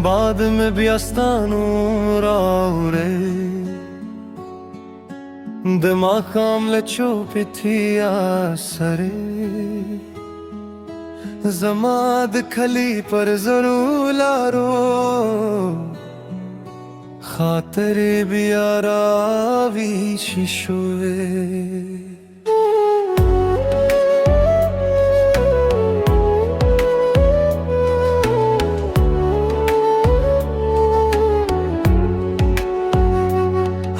बाद में बियास्तानू राउरे दिमाग काम लचो पिथिया सरे जमाद खली पर जरूर लारो खातरे बियारावी शिशुए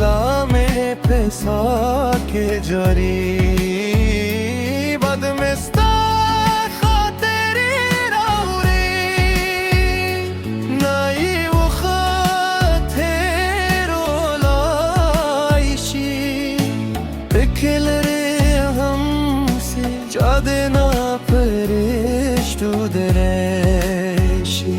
लामे पैसा के जरी बद में खातेरी राउरी नाई वो खाते रोलाइशी पिखल रे हमसे जादे ना परिश्तु दरेशी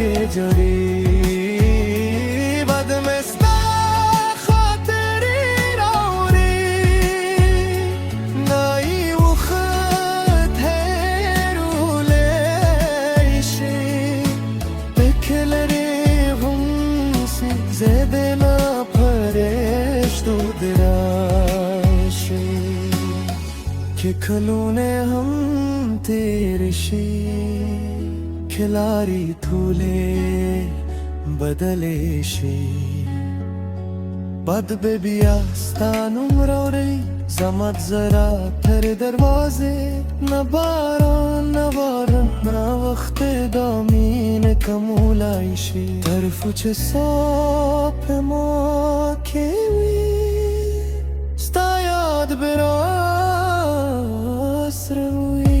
के जरी बद में सता खातरी राउरी नाई उखत है रूले इशी पिखल रे हमसे ज़्यादा ना फरेश्तु दराशी कि खलूने हम तेरे शी खिलारी थूले बदले शे बद बेबियास्तानुम रोरे जमत जरा थर दरवाजे न बारान न वारन न वक्त दामीन कमूलाई शे तरफ चे सौप माकेवी स्ता याद बेरास रहुई